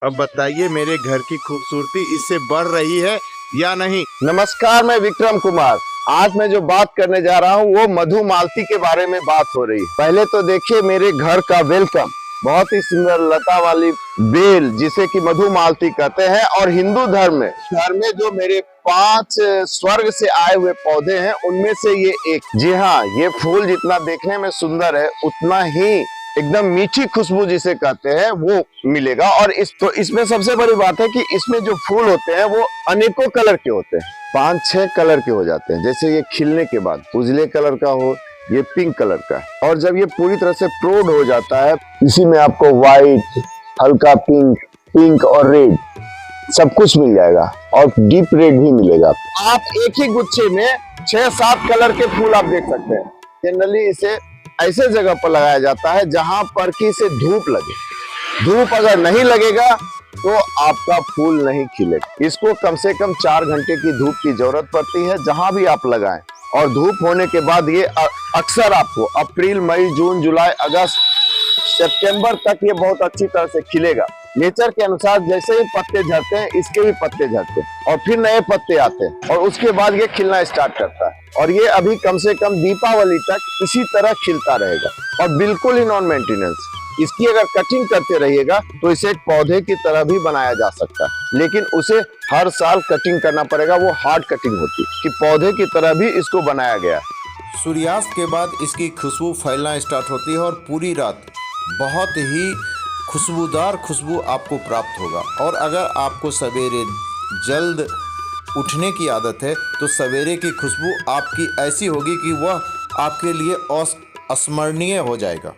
अब बताइए मेरे घर की खूबसूरती इससे बढ़ रही है या नहीं। नमस्कार, मैं विक्रम कुमार। आज मैं जो बात करने जा रहा हूँ वो मधुमालती के बारे में बात हो रही है। पहले तो देखिए मेरे घर का वेलकम, बहुत ही सुंदर लता वाली बेल जिसे कि मधुमालती कहते हैं। और हिंदू धर्म में जो मेरे 5 स्वर्ग से आए हुए पौधे हैं उनमें से ये एक। जी हाँ, ये फूल जितना देखने में सुंदर है उतना ही एकदम मीठी खुशबू जिसे कहते हैं वो मिलेगा। और इसमें सबसे बड़ी बात है कि इसमें जो फूल होते हैं वो अनेकों कलर के होते हैं, 5-6 कलर के हो जाते हैं। जैसे ये खिलने के बाद उजले कलर का हो, ये पिंक कलर का है। और जब ये पूरी तरह से प्रौढ़ हो जाता है, इसी में आपको व्हाइट, हल्का पिंक और रेड सब कुछ मिल जाएगा और डीप रेड भी मिलेगा। आप एक ही गुच्छे में 6-7 कलर के फूल आप देख सकते हैं। जनरली इसे ऐसे जगह पर लगाया जाता है जहां पर कि इसे धूप लगे। धूप अगर नहीं लगेगा तो आपका फूल नहीं खिलेगा। इसको कम से कम 4 घंटे की धूप की जरूरत पड़ती है जहां भी आप लगाएं। और धूप होने के बाद ये अक्सर आपको अप्रैल, मई, जून, जुलाई, अगस्त, सितंबर तक ये बहुत अच्छी तरह से खिलेगा। नेचर के अनुसार जैसे ही पत्ते झड़ते हैं इसके भी पत्ते झड़ते हैं और फिर नए पत्ते आते हैं और उसके बाद ये खिलना स्टार्ट करता है। और ये अभी कम से कम दीपावली तक इसी तरह खिलता रहेगा और बिल्कुल ही नॉन मेंटेनेंस। इसकी अगर कटिंग करते रहिएगा तो इसे एक पौधे की तरह भी बनाया जा सकता है, लेकिन उसे हर साल कटिंग करना पड़ेगा। वो हार्ड कटिंग होती है कि पौधे की तरह भी इसको बनाया गया है। सूर्यास्त के बाद इसकी खुशबू फैलना स्टार्ट होती है और पूरी रात बहुत ही खुशबूदार खुशबू आपको प्राप्त होगा। और अगर आपको सवेरे जल्द उठने की आदत है तो सवेरे की खुशबू आपकी ऐसी होगी कि वह आपके लिए अस्मरणीय हो जाएगा।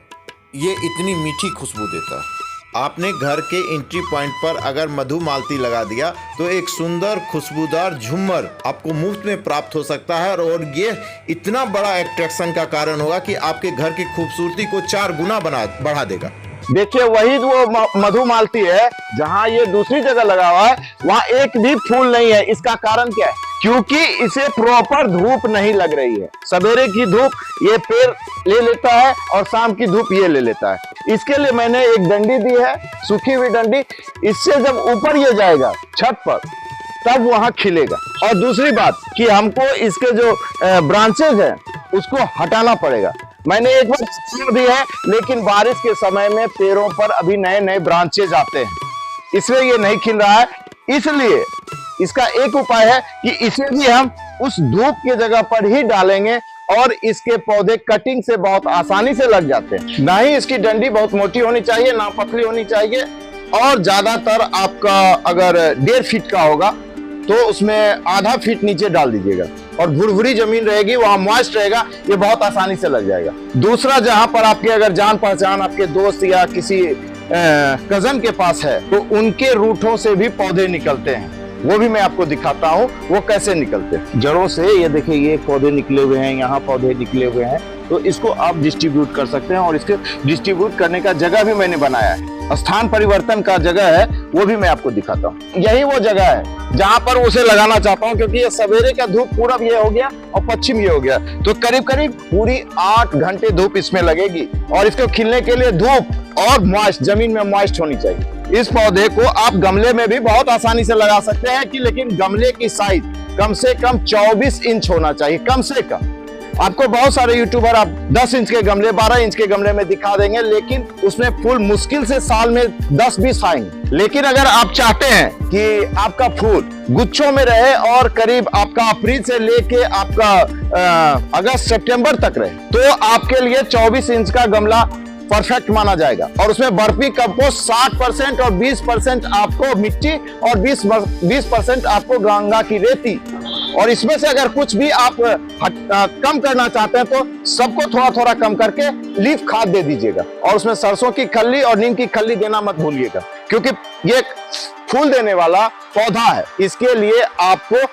ये इतनी मीठी खुशबू देता है। आपने घर के एंट्री पॉइंट पर अगर मधुमालती लगा दिया तो एक सुंदर खुशबूदार झूमर आपको मुफ्त में प्राप्त हो सकता है और ये इतना बड़ा अट्रैक्शन का कारण होगा कि आपके घर की खूबसूरती को 4 गुना बढ़ा देगा। देखिए वही वो मधुमालती है जहां ये दूसरी जगह लगा हुआ है वहां एक भी फूल नहीं है। इसका कारण क्या है? क्योंकि इसे प्रॉपर धूप नहीं लग रही है। सवेरे की धूप ये पेड़ ले लेता है और शाम की धूप ये ले लेता है। इसके लिए मैंने एक डंडी दी है, सूखी हुई डंडी। इससे जब ऊपर ये जाएगा छत पर तब वहां खिलेगा। और दूसरी बात कि हमको इसके जो ब्रांचेज हैं उसको हटाना पड़ेगा। मैंने एक बार छोड़ दी है, लेकिन बारिश के समय में पेड़ों पर अभी नए नए ब्रांचेज आते हैं, इसलिए ये नहीं खिल रहा है। इसलिए इसका एक उपाय है कि इसे भी हम उस धूप की जगह पर ही डालेंगे और इसके पौधे कटिंग से बहुत आसानी से लग जाते हैं। ना ही इसकी डंडी बहुत मोटी होनी चाहिए, ना पतली होनी चाहिए। और ज्यादातर आपका अगर 1.5 फीट का होगा तो उसमें आधा फीट नीचे डाल दीजिएगा और भुरभुरी जमीन रहेगी, वहां मॉइस्ट रहेगा, ये बहुत आसानी से लग जाएगा। दूसरा, जहां पर आपके अगर जान पहचान आपके दोस्त या किसी कजन के पास है तो उनके रूठों से भी पौधे निकलते हैं, वो भी मैं आपको दिखाता हूँ वो कैसे निकलते हैं। जड़ों से ये देखिए ये पौधे निकले हुए हैं, यहाँ पौधे निकले हुए हैं, तो इसको आप डिस्ट्रीब्यूट कर सकते हैं। और इसके डिस्ट्रीब्यूट करने का जगह भी मैंने बनाया है, स्थान परिवर्तन का जगह है, वो भी मैं आपको दिखाता हूँ। यही वो जगह है जहां पर उसे लगाना चाहता हूँ, क्योंकि ये सवेरे का धूप पूरब ये हो गया और पश्चिम ये हो गया, तो करीब करीब पूरी 8 घंटे धूप इसमें लगेगी। और इसको खिलने के लिए धूप और मॉइस्ट, जमीन में मॉइस्ट होनी चाहिए। इस पौधे को आप गमले में भी बहुत आसानी से लगा सकते हैं कि लेकिन गमले की साइज कम से कम 24 इंच होना चाहिए, कम से कम। आपको बहुत सारे यूट्यूबर आप 10 इंच के गमले, 12 इंच के गमले में दिखा देंगे, लेकिन उसमें फूल मुश्किल से साल में 10-20 आएंगे। लेकिन अगर आप चाहते हैं कि आपका फूल गुच्छों में रहे और करीब आपका अप्रैल से लेके आपका अगस्त सितंबर तक रहे, तो आपके लिए 24 इंच का गमला परफेक्ट माना जाएगा। और उसमें बर्फी कंपोस्ट 60% और 20% आपको मिट्टी और 20% आपको गंगा की रेती। और इसमें से अगर कुछ भी आप कम करना चाहते हैं तो सबको थोड़ा थोड़ा कम करके लीफ खाद दे दीजिएगा। और उसमें सरसों की खल्ली और नीम की खल्ली देना मत भूलिएगा, क्योंकि ये फूल देने वाला पौधा है। इसके लिए आपको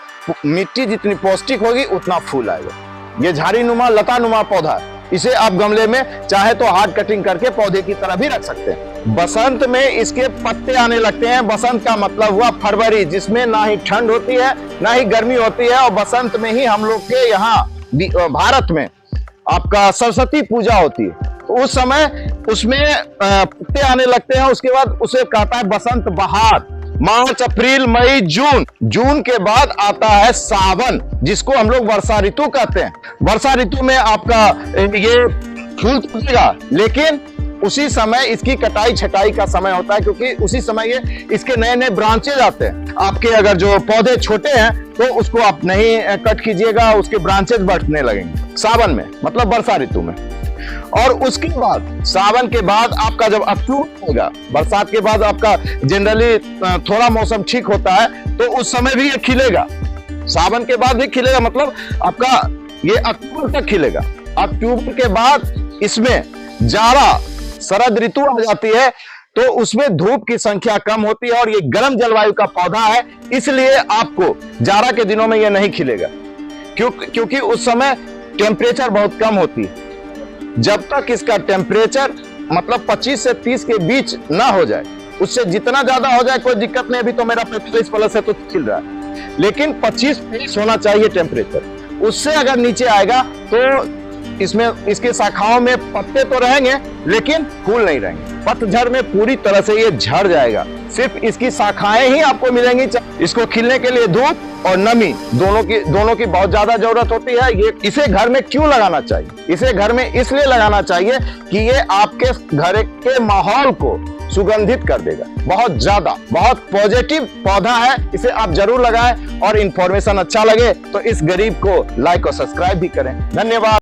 मिट्टी जितनी पौष्टिक होगी उतना फूल आएगा। ये झाड़ी नुमा, लता नुमा पौधा है। इसे आप गमले में चाहे तो हार्ड कटिंग करके पौधे की तरह भी रख सकते हैं। बसंत में इसके पत्ते आने लगते हैं। बसंत का मतलब हुआ फरवरी, जिसमें ना ही ठंड होती है ना ही गर्मी होती है। और बसंत में ही हम लोग के यहाँ भारत में आपका सरस्वती पूजा होती है। तो उस समय उसमें पत्ते आने लगते हैं। उसके बाद उसे कहता है बसंत बहार। मार्च, अप्रैल, मई, जून के बाद आता है सावन, जिसको हम लोग वर्षा ऋतु कहते हैं। वर्षा ऋतु में आपका ये फूल फूलेगा, लेकिन उसी समय इसकी कटाई छटाई का समय होता है, क्योंकि उसी समय ये इसके नए नए ब्रांचेज आते हैं। आपके अगर जो पौधे छोटे हैं तो उसको आप नहीं कट कीजिएगा, उसके ब्रांचेज बढ़ने लगेंगे सावन में, मतलब वर्षा ऋतु में। और उसके बाद सावन के बाद आपका जब अक्टूबर होगा, बरसात के बाद आपका जनरली थोड़ा मौसम ठीक होता है, तो उस समय भी ये खिलेगा। सावन के बाद भी खिलेगा, मतलब आपका ये अक्टूबर तक खिलेगा। अक्टूबर के बाद इसमें जाड़ा शरद ऋतु आ जाती है, तो उसमें धूप की संख्या कम होती है और ये गर्म जलवायु का पौधा है, इसलिए आपको जाड़ा के दिनों में ये नहीं खिलेगा, क्योंकि उस समय टेम्परेचर बहुत कम होती है। जब तक इसका टेम्परेचर मतलब 25 से 30 के बीच ना हो जाए, उससे जितना ज्यादा हो जाए कोई दिक्कत नहीं। अभी तो मेरा 45 प्लस है तो खिल रहा है, लेकिन 25 होना चाहिए टेम्परेचर। उससे अगर नीचे आएगा तो इसमें इसके शाखाओं में पत्ते तो रहेंगे लेकिन फूल नहीं रहेंगे। पतझड़ में पूरी तरह से ये झड़ जाएगा, सिर्फ इसकी शाखाएं ही आपको मिलेंगी। इसको खिलने के लिए धूप और नमी दोनों की बहुत ज्यादा जरूरत होती है। ये इसे घर में क्यों लगाना चाहिए? इसे घर में इसलिए लगाना चाहिए कि ये आपके घर के माहौल को सुगंधित कर देगा, बहुत ज्यादा, बहुत पॉजिटिव पौधा है। इसे आप जरूर लगाएं और इंफॉर्मेशन अच्छा लगे तो इस गरीब को लाइक और सब्सक्राइब भी करें। धन्यवाद।